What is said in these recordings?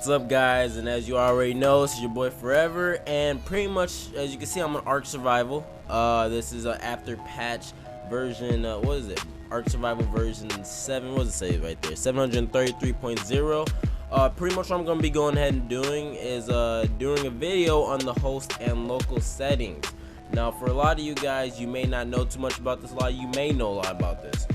What's up, guys? And as you already know, this is your boy Forever, and pretty much as you can see, I'm on ARK Survival. This is after patch version what is it, ARK Survival version 7, what does it say right there, 733.0. Pretty much what I'm going to be going ahead and doing is doing a video on the host and local settings. Now, for a lot of you guys, you may not know too much about this. A lot of you may know a lot about this.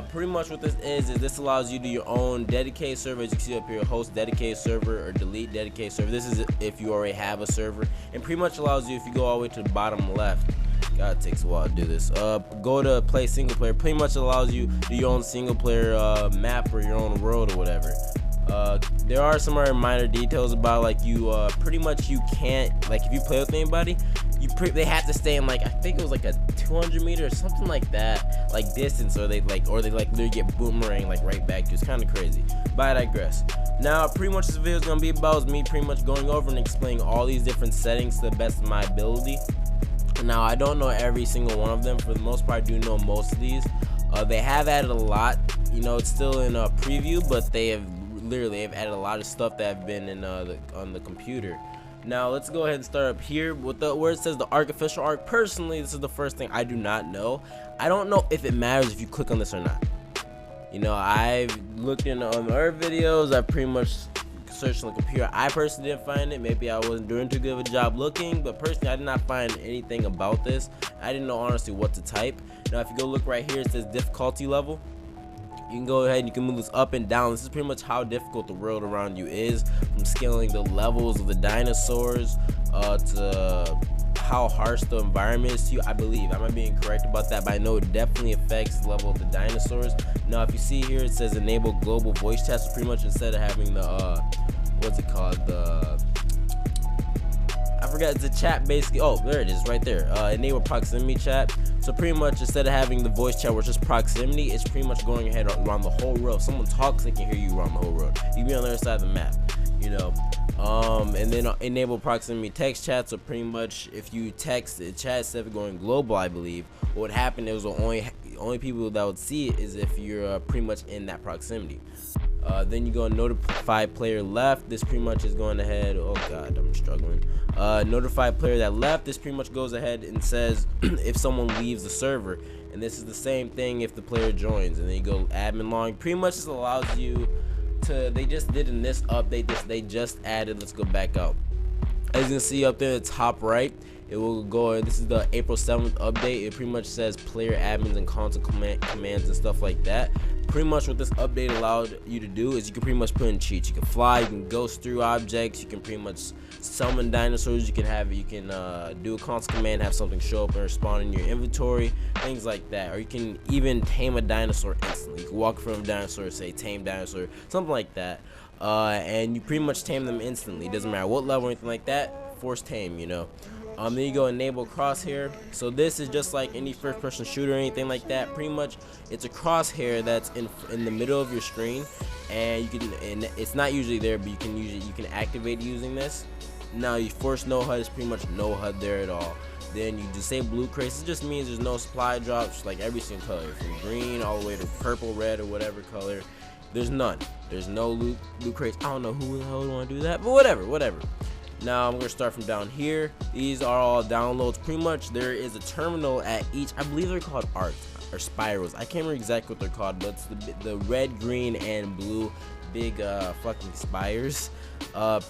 Pretty much what this is this allows you to do your own dedicated server. As you can see up here, host dedicated server or delete dedicated server. This is if you already have a server, and pretty much allows you, if you go all the way to the bottom left, God, it takes a while to do this, go to play single player. Pretty much allows you to do your own single player map or your own world or whatever. There are some other minor details about, like, you pretty much you can't, like, if you play with anybody, they have to stay in, like, I think it was like a 200 meter or something like that, like, distance, or they literally get boomerang like right back to you. It's kind of crazy, but I digress. Now, pretty much this video is gonna be about me pretty much going over and explaining all these different settings to the best of my ability. Now, I don't know every single one of them. For the most part, I do know most of these. They have added a lot. You know, it's still in a preview, but they've added a lot of stuff that have been in on the computer. Now, let's go ahead and start up here with where it says the ARK official ARK. Personally, this is the first thing I do not know. I don't know if it matters if you click on this or not. You know, I've looked in on other videos. I've pretty much searched on the computer. I personally didn't find it. Maybe I wasn't doing too good of a job looking, but personally, I did not find anything about this. I didn't know honestly what to type. Now, if you go look right here, it says difficulty level. You can go ahead and you can move this up and down. This is pretty much how difficult the world around you is, from scaling the levels of the dinosaurs to how harsh the environment is to you. I believe I might be incorrect about that, but I know it definitely affects the level of the dinosaurs. Now, if you see here, it says enable global voice chat. So pretty much instead of having the what's it called, I forgot, it's a chat basically. Oh, there it is right there. Enable proximity chat. So pretty much instead of having the voice chat where it's just proximity, it's pretty much going ahead around the whole road. If someone talks, they can hear you around the whole road. You can be on the other side of the map, you know. And then enable proximity text chat. So pretty much if you text the chat instead of going global, I believe what would happen is the only people that would see it is if you're pretty much in that proximity. Then you go and notify player left. This pretty much is going ahead. Oh god, I'm struggling. Notify player that left. This pretty much goes ahead and says if someone leaves the server, and this is the same thing if the player joins. And then you go admin log. Pretty much this allows you to, they just did in this update, they just added, let's go back up. As you can see up there at the top right, it will go, this is the April 7th update. It pretty much says player admins and console commands and stuff like that. Pretty much what this update allowed you to do is you can pretty much put in cheats. You can fly, you can ghost through objects, you can pretty much summon dinosaurs, you can do a console command, have something show up and respond in your inventory, things like that. Or you can even tame a dinosaur instantly. You can walk from a dinosaur, say tame dinosaur, something like that, and you pretty much tame them instantly. It doesn't matter what level or anything like that, force tame, you know. Then you go enable crosshair. So this is just like any first-person shooter or anything like that. Pretty much, it's a crosshair that's in the middle of your screen, and you can, and it's not usually there, but you can activate using this. Now, you force no HUD is pretty much no HUD there at all. Then you disable loot crates. It just means there's no supply drops, like every single color, from green all the way to purple, red, or whatever color. There's none. There's no loot crates. I don't know who the hell would want to do that, but whatever. Now I'm gonna start from down here. These are all downloads. Pretty much there is a terminal at each. I believe they're called ARK or spirals. I can't remember exactly what they're called, but it's the red, green, and blue big fucking spires.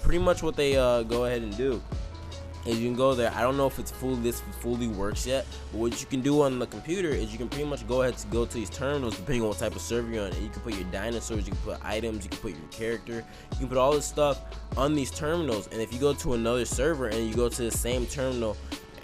Pretty much what they go ahead and do is you can go there. I don't know if this fully works yet, but what you can do on the computer is you can pretty much go ahead to go to these terminals depending on what type of server you're on, and you can put your dinosaurs, you can put items, you can put your character, you can put all this stuff on these terminals. And if you go to another server and you go to the same terminal,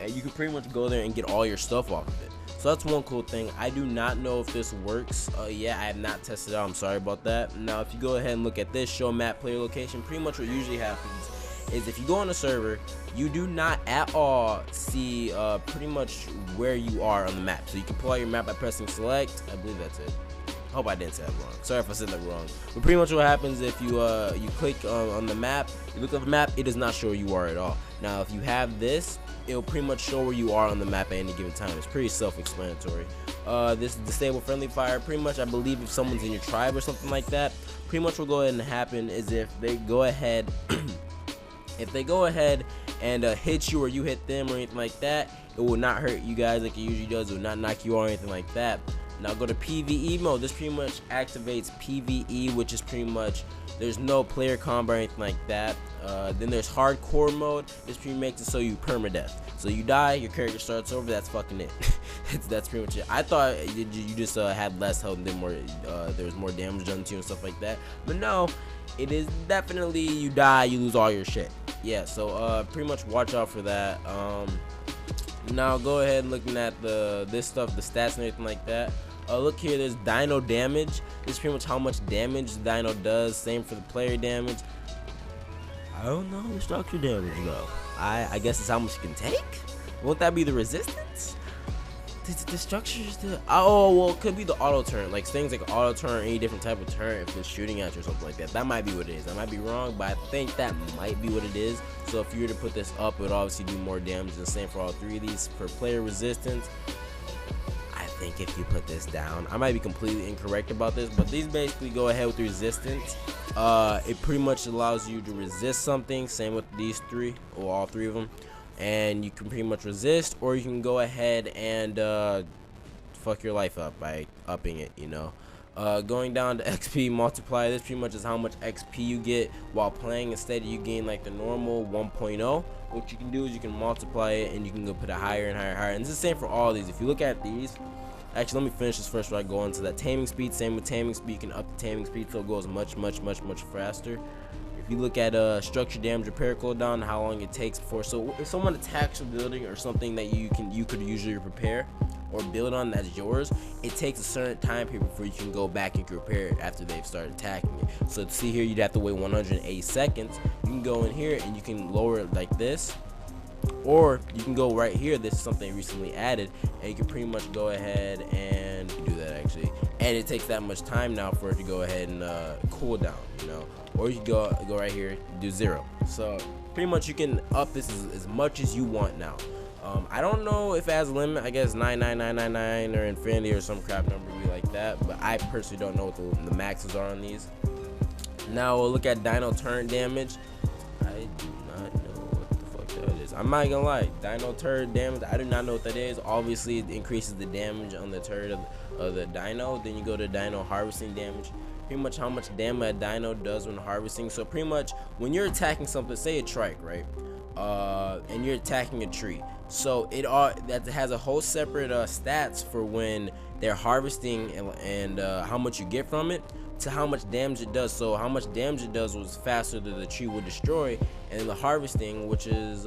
you can pretty much go there and get all your stuff off of it. So that's one cool thing. I do not know if this works. Yeah, I have not tested it out. I'm sorry about that. Now, if you go ahead and look at this, show map player location, pretty much what usually happens is if you go on a server, you do not at all see pretty much where you are on the map. So you can pull out your map by pressing select. I believe that's it. I hope I didn't say that wrong. Sorry if I said that wrong. But pretty much what happens if you click on the map, you look at the map, it does not show where you are at all. Now, if you have this, it'll pretty much show where you are on the map at any given time. It's pretty self-explanatory. this is disable friendly fire. Pretty much, I believe if someone's in your tribe or something like that, pretty much what will go ahead and happen is if they go ahead and hit you or you hit them or anything like that, it will not hurt you guys like it usually does. It will not knock you out or anything like that. Now go to Pve mode. This pretty much activates Pve, which is pretty much there's no player combo or anything like that. Then there's hardcore mode. This pretty makes it so you permadeath. So you die, your character starts over. That's fucking it. That's pretty much it. I thought you just had less health and then there was more damage done to you and stuff like that. But no, it is definitely you die, you lose all your shit. Yeah. So pretty much watch out for that. Now go ahead and looking at this stuff, the stats and everything like that. Look here, there's Dino Damage. This is pretty much how much damage the Dino does. Same for the player damage. I don't know the structure damage though. I guess it's how much you can take. Won't that be the resistance? The structures, oh well, it could be the auto turn, like things like auto turn, any different type of turn if it's shooting at you or something like that. That might be what it is. I might be wrong, but I think that might be what it is. So if you were to put this up, it would obviously do more damage. And same for all three of these. For player resistance, I think if you put this down, I might be completely incorrect about this, but these basically go ahead with resistance. It pretty much allows you to resist something. Same with these three, or all three of them. And you can pretty much resist, or you can go ahead and fuck your life up by upping it, you know. Going down to XP multiplier, this pretty much is how much XP you get while playing. Instead of you gain like the normal 1.0, what you can do is you can multiply it and you can go put it higher and higher. And this is the same for all of these. If you look at these, actually let me finish this first before I go into that taming speed. Same with taming speed, you can up the taming speed so it goes much faster. If you look at structure damage repair cooldown, how long it takes before, so if someone attacks a building or something that you could usually repair or build on that's yours, it takes a certain time period before you can go back and repair it after they've started attacking it. So to see here, you'd have to wait 108 seconds. You can go in here and you can lower it like this, or you can go right here. This is something recently added, and you can pretty much go ahead and do that actually, and it takes that much time now for it to go ahead and cool down, you know. Or you can go right here, do 0. So pretty much you can up this as much as you want now. I don't know if it has a limit. I guess 99999 or infinity or some crap number be like that, but I personally don't know what the maxes are on these. Now we'll look at Dino turn damage. I do not know what the fuck that is. I'm not gonna lie, Dino turn damage, I do not know what that is. Obviously it increases the damage on the turret of the Dino. Then you go to Dino harvesting damage, pretty much how much damage a Dino does when harvesting. So pretty much when you're attacking something, say a trike, right, and you're attacking a tree, so that has a whole separate stats for when they're harvesting and how much you get from it to how much damage it does. So how much damage it does was faster than the tree would destroy, and then the harvesting, which is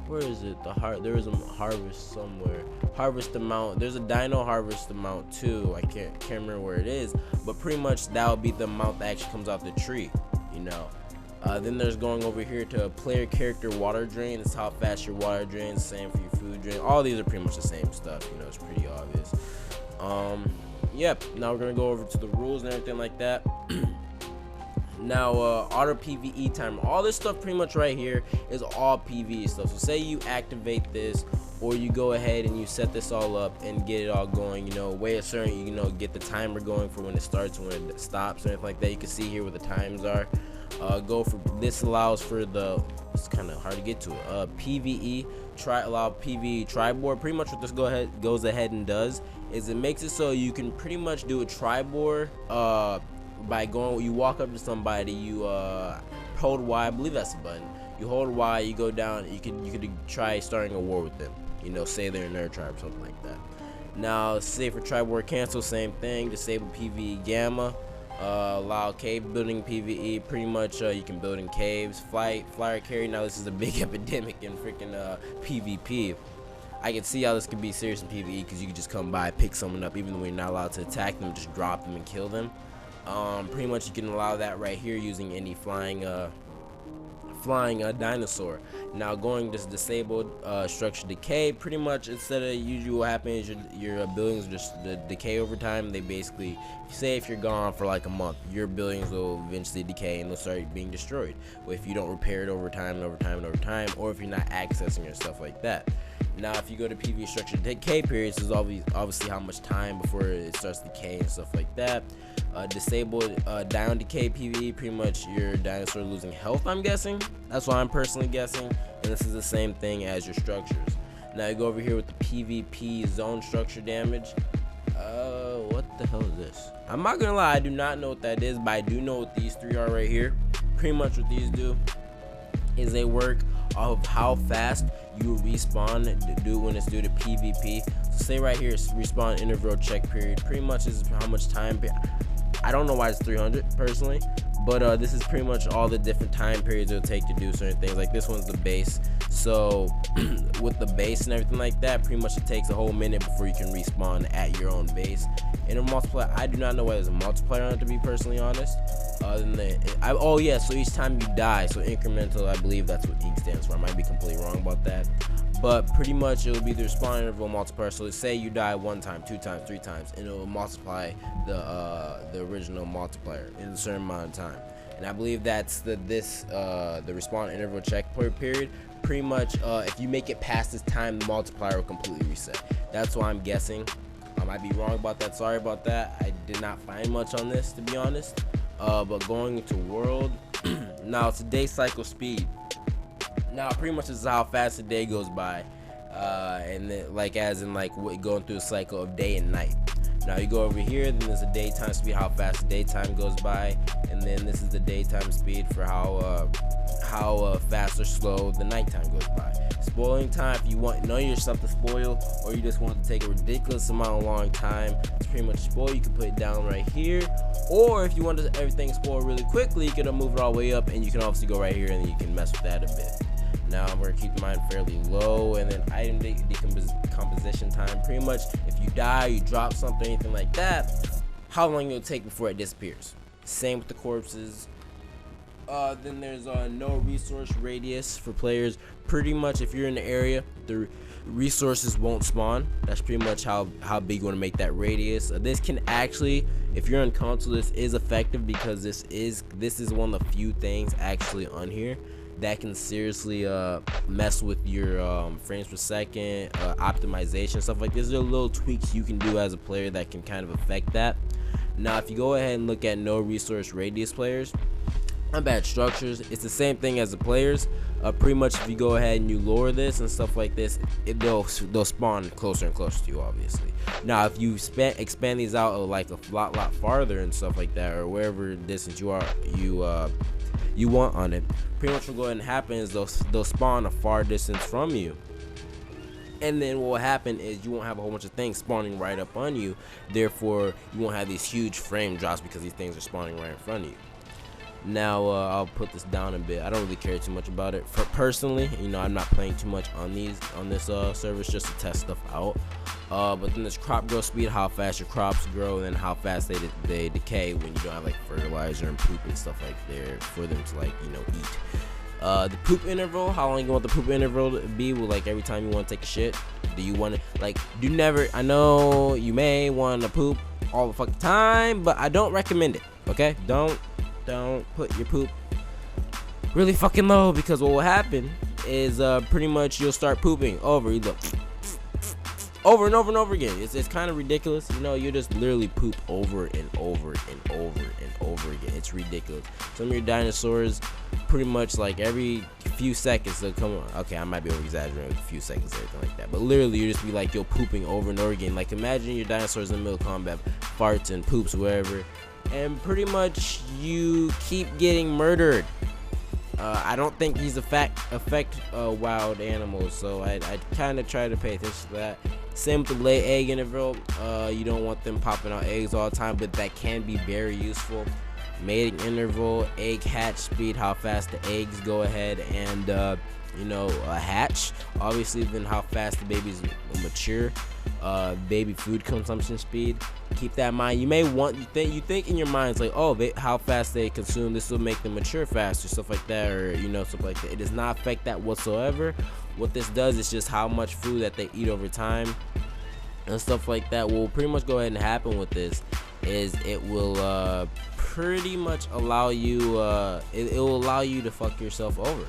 where is it? There is a harvest somewhere. Harvest amount. There's a Dino harvest amount too. I can't remember where it is, but pretty much that would be the amount that actually comes out the tree, you know. Then there's going over here to player character water drain. It's how fast your water drains. Same for your food drain. All these are pretty much the same stuff, you know. It's pretty obvious. Yep. Now we're gonna go over to the rules and everything like that. Now auto PvE timer, all this stuff pretty much right here is all PvE stuff. So say you activate this, or you go ahead and you set this all up and get it all going, you know, way a certain, you know, get the timer going for when it starts, when it stops, or anything like that. You can see here where the times are. Go for this, allows for the, it's kind of hard to get to it, PvE allow PvE tri-board. Pretty much what this goes ahead and does is it makes it so you can pretty much do a tri-board by going, you walk up to somebody, you hold Y, I believe that's the button, you hold Y, you go down, you could try starting a war with them, you know, say they're a nerd tribe or something like that. Now say for tri-board cancel, same thing, disable PvE gamma, allow cave building PvE. Pretty much you can build in caves. Flyer carry, now this is a big epidemic in freaking PvP. I can see how this could be serious in PvE because you can just come by, pick someone up, even though you're not allowed to attack them, just drop them and kill them. Pretty much you can allow that right here using any flying dinosaur. Now going to disabled structure decay, pretty much instead of usually what happens is your buildings just decay over time. They basically, say if you're gone for like a month, your buildings will eventually decay and they'll start being destroyed if you don't repair it over time, or if you're not accessing or stuff like that. Now, if you go to Pve Structure Decay periods, is obviously how much time before it starts decaying and stuff like that. Disabled down decay PvE, pretty much your dinosaur losing health, I'm guessing. That's what I'm personally guessing. And this is the same thing as your structures. Now you go over here with the PvP zone structure damage. What the hell is this? I'm not gonna lie, I do not know what that is, but I do know what these three are right here. Pretty much what these do is they work of how fast you respawn when it's due to PvP. So say right here, respawn interval check period. Pretty much is how much time. I don't know why it's 300 personally, but this is pretty much all the different time periods it'll take to do certain things. Like this one's the base. So with the base and everything like that, pretty much it takes a whole minute before you can respawn at your own base. In a multiplier, I do not know why there's a multiplier on it, to be personally honest. Oh yeah, so each time you die, so incremental, I believe that's what ink stands for. I might be completely wrong about that, but pretty much it will be the respawn interval multiplier. So let's say you die 1 time, 2 times, 3 times, and it will multiply the original multiplier in a certain amount of time. And I believe that's the respawn interval check period. Pretty much, if you make it past this time, the multiplier will completely reset. That's what I'm guessing. I might be wrong about that. Sorry about that. I did not find much on this, to be honest. But going into world, now it's a day cycle speed. Now pretty much this is how fast the day goes by, and then like as in like going through a cycle of day and night. Now you go over here, then there's a daytime speed, how fast the daytime goes by, and then this is the daytime speed for how fast or slow the nighttime goes by. Spoiling time, if you know yourself to spoil, or you just want to take a ridiculous amount of long time to pretty much spoil, you can put it down right here. Or if you want everything spoiled really quickly, you can move it all the way up, and you can obviously go right here and you can mess with that a bit. Now I'm going to keep mine fairly low, and then item decomposition time. Pretty much if you die, you drop something, anything like that, how long it'll take before it disappears. Same with the corpses. Then there's no resource radius for players. Pretty much if you're in the area, the resources won't spawn. That's pretty much how big you want to make that radius. This can actually, if you're on console, this is effective because this is one of the few things actually on here that can seriously mess with your frames per second, optimization, stuff like this. There are little tweaks you can do as a player that can kind of affect that. Now if you go ahead and look at no resource radius players, not bad structures, it's the same thing as the players. Pretty much if you go ahead and you lower this and stuff like this, they'll spawn closer and closer to you, obviously. Now if you expand these out like a lot farther and stuff like that, or wherever distance you want on it, pretty much what'll go ahead and happen is they'll spawn a far distance from you. And then what will happen is you won't have a whole bunch of things spawning right up on you. Therefore, you won't have these huge frame drops because these things are spawning right in front of you. Now I'll put this down a bit. I don't really care too much about it. Personally, I'm not playing too much on this service, just to test stuff out. But then there's crop growth speed, how fast your crops grow, and then how fast they decay when you don't have like fertilizer and poop and stuff like there for them to eat. The poop interval, how long you want the poop interval to be? Well, like every time you want to take a shit, do you want to I know you may want to poop all the fucking time, but I don't recommend it. Okay, don't put your poop really fucking low, because what will happen is pretty much you'll start pooping over and over again. It's kind of ridiculous. You just literally poop over and over and over and over again. It's ridiculous. Some of your dinosaurs, pretty much like every few seconds they'll come. Okay, I might be over exaggerating with a few seconds or anything like that, but literally you just be like you're pooping over and over again. Like imagine your dinosaurs in the middle of combat, farts and poops wherever, and pretty much you keep getting murdered. I don't think these affect wild animals, so I kind of try to pay attention to that. Same with the lay egg interval. You don't want them popping out eggs all the time, but that can be very useful. Mating interval, egg hatch speed, how fast the eggs go ahead and hatch. Obviously, then how fast the babies mature. Baby food consumption speed. Keep that in mind. You think in your mind it's like, oh, how fast they consume, this will make them mature faster, stuff like that, or stuff like that. It does not affect that whatsoever. What this does is just how much food that they eat over time and stuff like that. Will pretty much go ahead and happen with this is it will pretty much allow you it will allow you to fuck yourself over.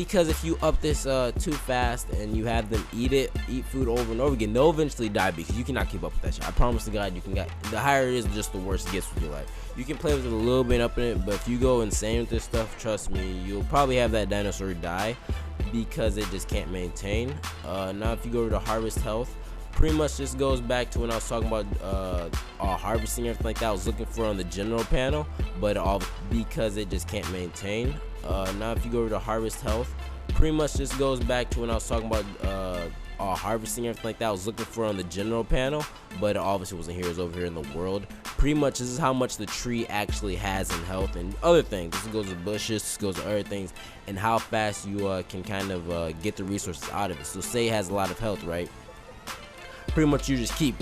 because if you up this too fast and you have them eat food over and over again, they'll eventually die because you cannot keep up with that shit. I promise to God, you can get, the higher it is, just the worse it gets with your life. You can play with it a little bit up in it, but if you go insane with this stuff, trust me, you'll probably have that dinosaur die because it just can't maintain. Now if you go to harvest health, pretty much this goes back to when I was talking about harvesting everything like that. I was looking for on the general panel, but all because it just can't maintain. Now if you go to harvest health, pretty much this goes back to when I was talking about harvesting everything like that. I was looking for on the general panel, but obviously wasn't here. It's over here in the world. Pretty much this is how much the tree actually has in health and other things. This goes to bushes, this goes to other things, and how fast you can kind of get the resources out of it. So say it has a lot of health, right? Pretty much you just keep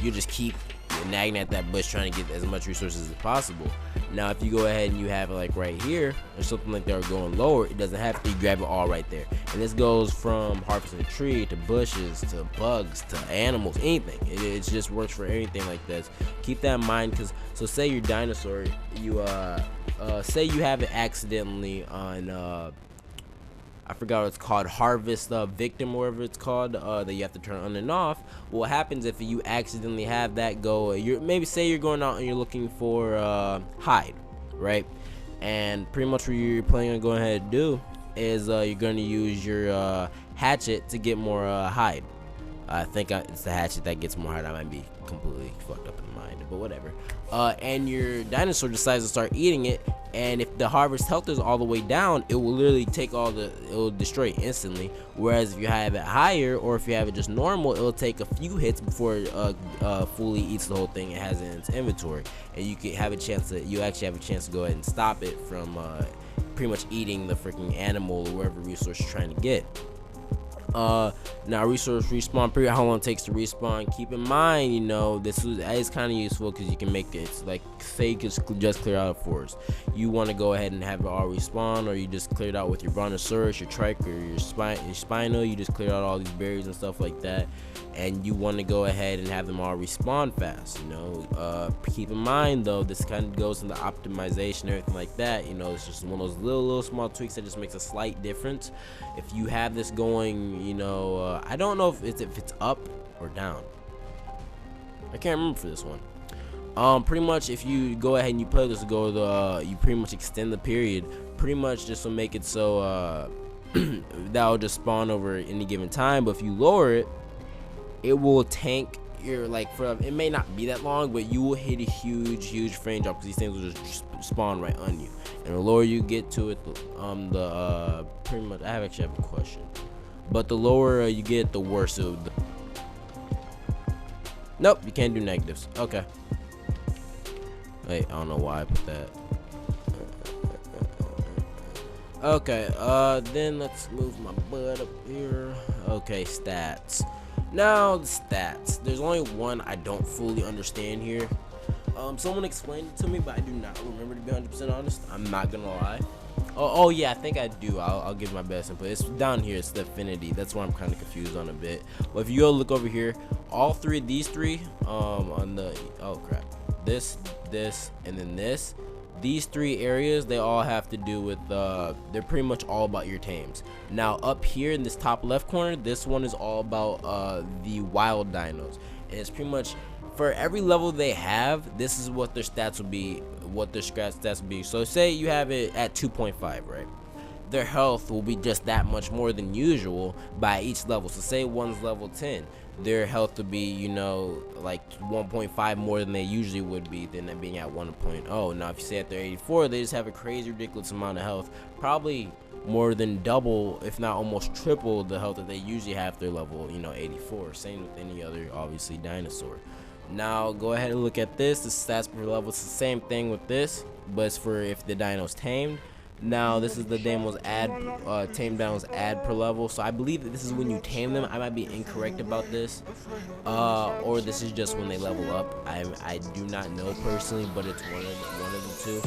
nagging at that bush trying to get as much resources as possible. Now if you go ahead and you have it like right here or something like that, or going lower, it doesn't have to. You grab it all right there, and this goes from harvesting a tree to bushes to bugs to animals, anything. It just works for anything like this. Keep that in mind, because so say your dinosaur, you say you have it accidentally on I forgot what it's called, harvest victim or whatever it's called, that you have to turn on and off. What happens if you accidentally have that go, maybe say you're going out and you're looking for hide, right? And pretty much what you're planning on going ahead and do is you're going to use your hatchet to get more hide. I think it's the hatchet that gets more hide. I might be completely fucked up in the mind, but whatever. And your dinosaur decides to start eating it, and if the harvest health is all the way down, it will literally take it will destroy it instantly. Whereas if you have it higher, or if you have it just normal, it will take a few hits before it fully eats the whole thing it has in its inventory, and you can have a chance to, you actually have a chance to go ahead and stop it from pretty much eating the freaking animal or whatever resource you're trying to get. Now resource respawn period, how long it takes to respawn. Keep in mind, you know, this is kind of useful because you can make it, it's like say you just clear out a forest, you want to go ahead and have it all respawn, or you just cleared out with your brontosaurus, your trike, or your spino, you just clear out all these berries and stuff like that, and you want to go ahead and have them all respawn fast. You know, keep in mind though, this kind of goes into optimization and everything like that. You know, it's just one of those little small tweaks that just makes a slight difference. If you have this going, you know, I don't know if it's up or down. I can't remember for this one. Pretty much if you go ahead and you play this, you pretty much extend the period. Pretty much just to make it so that'll just spawn over any given time. But if you lower it, it will tank your, like, for it may not be that long, but you will hit a huge frame drop because these things will just spawn right on you. And the lower you get to it, pretty much, I actually have a question, but the lower you get, the worse it will be. Nope, you can't do negatives. Okay. Wait, I don't know why I put that. Okay, then let's move my butt up here. Okay, stats. Now the stats. There's only one I don't fully understand here. Someone explained it to me, but I do not remember, to be 100% honest. I'm not gonna lie. Oh yeah, I think I do. I'll give my best input. It's down here. It's the affinity. That's why I'm kind of confused on a bit. But if you go look over here, all three of these three, on the, oh crap, this, and then this. These three areas, they all have to do with, they're pretty much all about your tames. Now up here in this top left corner, this one is all about the wild dinos, and it's pretty much for every level they have, this is what their stats will be, So say you have it at 2.5, right? Their health will be just that much more than usual by each level. So say one's level 10, their health would be, you know, like 1.5 more than they usually would be, than them being at 1.0. Now if you say at their 84, they just have a crazy ridiculous amount of health, probably more than double, if not almost triple the health that they usually have at their level, you know, 84. Same with any other, obviously, dinosaur. Now go ahead and look at this. The stats per level. It's the same thing with this, but it's for if the dino's tamed. Now this is the Dino's tame dino's add per level. So I believe that this is when you tame them. I might be incorrect about this, or this is just when they level up. I do not know personally, but it's one of the two.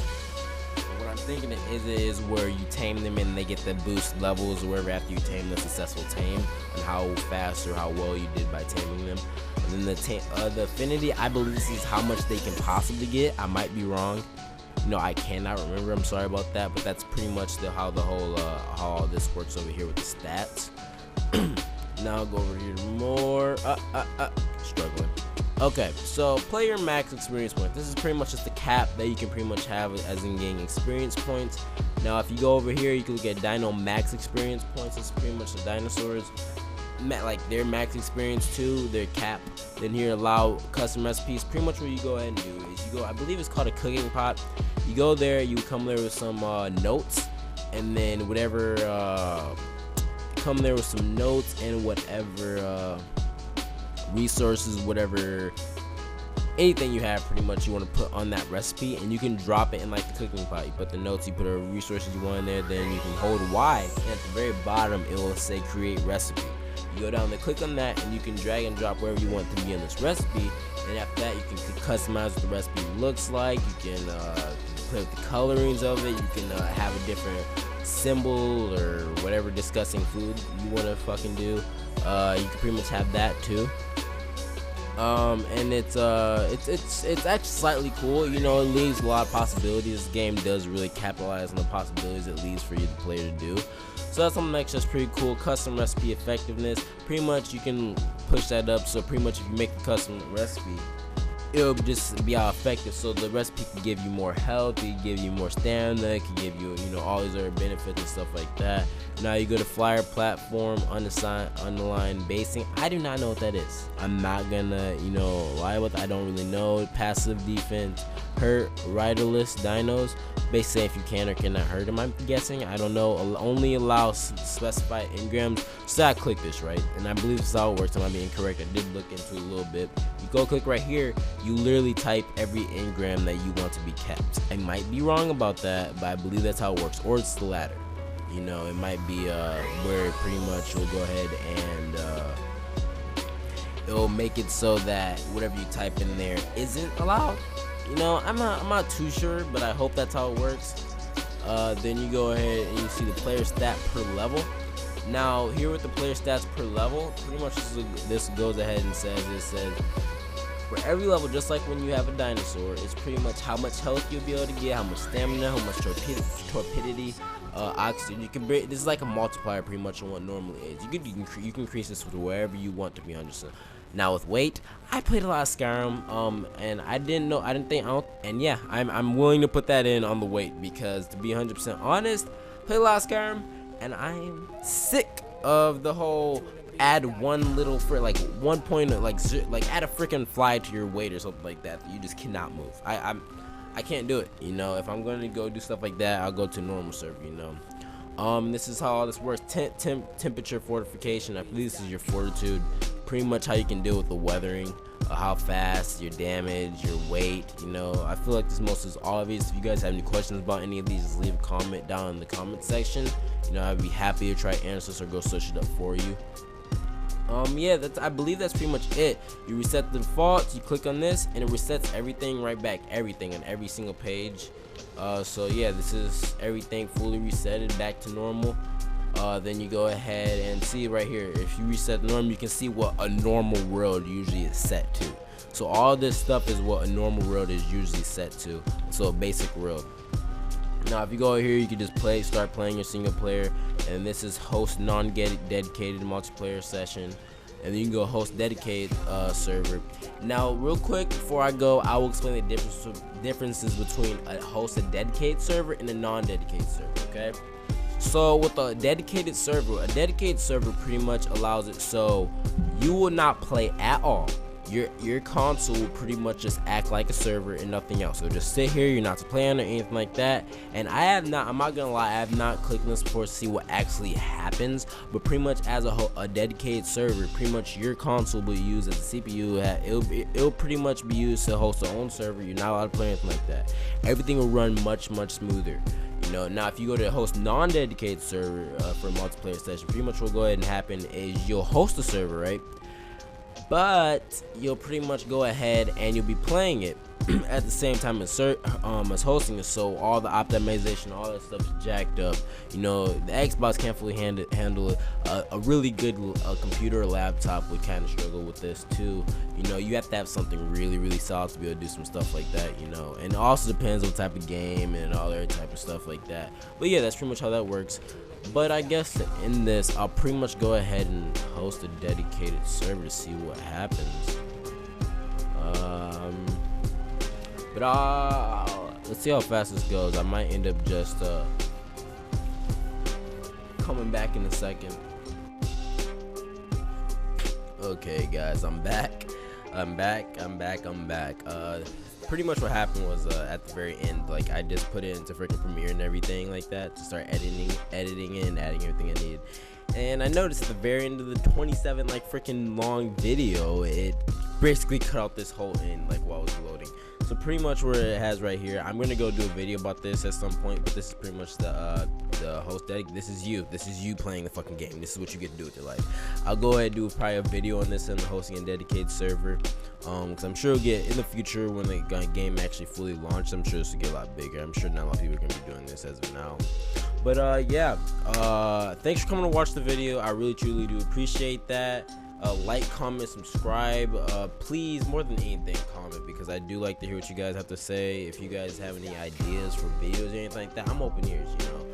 But what I'm thinking is where you tame them and they get the boost levels or wherever after you tame the successful tame, and how fast or how well you did by taming them. And then the affinity, I believe this is how much they can possibly get. I might be wrong. You know, I cannot remember. I'm sorry about that, but that's pretty much how the whole how all this works over here with the stats. Now I'll go over here more. Struggling. Okay, so player max experience points. This is pretty much just the cap that you can pretty much have as in getting experience points. Now, if you go over here, you can look at Dino max experience points. This is pretty much the dinosaurs, like their max experience too, their cap. Then here, allow custom recipes. Pretty much what you go ahead and do is you go. I believe it's called a cooking pot. You go there, you come there with some notes, and then whatever. Come there with some notes and whatever. Resources, whatever, anything you have pretty much you want to put on that recipe, and you can drop it in like the cooking pot. You put the notes, you put the resources you want in there, then you can hold Y, and at the very bottom it will say create recipe. You go down there, click on that, and you can drag and drop wherever you want to be in this recipe, and after that you can customize what the recipe looks like. You can play with the colorings of it. You can have a different symbol or whatever disgusting food you want to fucking do. You can pretty much have that too. And it's actually slightly cool. You know, it leaves a lot of possibilities. This game does really capitalize on the possibilities it leaves for you, the player, to do. So that's something that's just pretty cool. Custom recipe effectiveness. Pretty much you can push that up. So pretty much if you make a custom recipe, it'll just be how effective. So the recipe can give you more health, it can give you more stamina, it can give you, you know, all these other benefits and stuff like that. Now you go to flyer platform, underline basing. I do not know what that is. I'm not gonna, you know, lie with it. I don't really know. Passive defense, hurt riderless dinos. Basically, if you can or cannot hurt them, I'm guessing. I don't know. Only allows specified engrams. So I click this, right? And I believe this is how it works. I might be incorrect. I did look into it a little bit. You go click right here. You literally type every engram that you want to be kept. I might be wrong about that, but I believe that's how it works. Or it's the latter. You know, it might be where pretty much you'll go ahead and it'll make it so that whatever you type in there isn't allowed. You know, I'm not too sure, but I hope that's how it works. Then you go ahead and you see the player stat per level. Now here with the player stats per level, pretty much this goes ahead and says, it says for every level, just like when you have a dinosaur, it's pretty much how much health you'll be able to get, how much stamina, how much torpidity, oxygen. You can bring, this is like a multiplier pretty much on what normally is. You can increase this with wherever you want, to be honest. Now with weight, I played a lot of Skyrim, and and yeah, I'm willing to put that in on the weight, because to be 100% honest, play a lot of Skyrim, and I am sick of the whole add one little like 1 point, like add a freaking fly to your weight or something like that. You just cannot move. I can't do it. You know, if I'm gonna go do stuff like that, I'll go to normal server. You know, this is how all this works. Temperature fortification. I believe this is your fortitude. Pretty much how you can deal with the weathering, how fast, your damage, your weight. You know, I feel like this most is obvious. If you guys have any questions about any of these, just leave a comment down in the comment section. You know, I'd be happy to try to answer this or go search it up for you. Yeah, I believe that's pretty much it. You reset the defaults, you click on this, and it resets everything right back, everything on every single page. So yeah, this is everything fully resetted back to normal. Then you go ahead and see right here, if you reset the norm, you can see what a normal world usually is set to. So all this stuff is what a normal world is usually set to. So a basic world. Now if you go here, you can just start playing your single player, and this is host non-dedicated multiplayer session, and then you can go host dedicated server. Now real quick before I go, I will explain the differences between a dedicated server and a non-dedicated server. Okay, so with a dedicated server pretty much allows it so you will not play at all. Your console will pretty much just act like a server and nothing else. So just sit here, you're not to play on or anything like that. And I'm not gonna lie, I have not clicked on this before to see what actually happens. But pretty much as a dedicated server, pretty much your console will be used as a CPU. It'll pretty much be used to host its own server. You're not allowed to play anything like that. Everything will run much smoother. You know, now if you go to host non-dedicated server for a multiplayer session, pretty much what'll go ahead and happen is you'll host a server, right? but you'll pretty much go ahead and you'll be playing it at the same time as hosting it, so all the optimization, all that stuff is jacked up. You know, the Xbox can't fully handle it. A really good computer or laptop would kind of struggle with this too. You know, you have to have something really solid to be able to do some stuff like that, you know, and it also depends on the type of game and all that type of stuff like that. But yeah, that's pretty much how that works. But I guess in this, I'll pretty much go ahead and host a dedicated server to see what happens. But let's see how fast this goes. I might end up just coming back in a second. Okay, guys, I'm back. Pretty much what happened was at the very end, like I just put it into freaking Premiere and everything like that to start editing it and adding everything I needed. And I noticed at the very end of the 27 like freaking long video, it basically cut out this whole end like while I was loading. So pretty much where it has right here, I'm gonna go do a video about this at some point, but this is pretty much the host deck. This is you playing the fucking game. This is what you get to do with your life. I'll go ahead and do probably a video on this and hosting a dedicated server, because I'm sure it'll get in the future when the game actually fully launched. I'm sure this will get a lot bigger. I'm sure not a lot of people are gonna be doing this as of now. But yeah, thanks for coming to watch the video. I really truly do appreciate that. Like, comment, subscribe. Please, more than anything, comment, because I do like to hear what you guys have to say. If you guys have any ideas for videos or anything like that, I'm open ears, you know.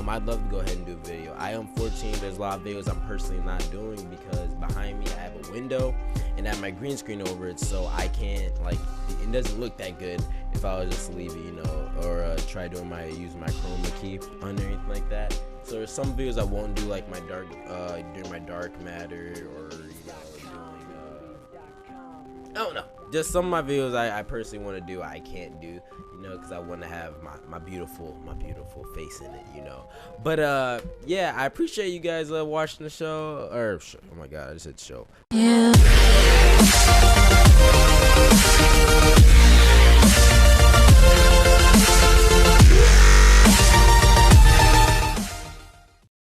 I'd love to go ahead and do a video. Unfortunately, there's a lot of videos I'm personally not doing because behind me I have a window and I have my green screen over it, so I can't, like, it doesn't look that good if I was just to leave it, you know, or try using my chroma key under anything like that. So there's some videos I won't do, like my doing my dark matter, or you know, doing I don't know, just some of my videos I personally want to do I can't do, you know, because I want to have my beautiful face in it, you know. But yeah, I appreciate you guys watching the show, or oh my god, I just said show. Yeah.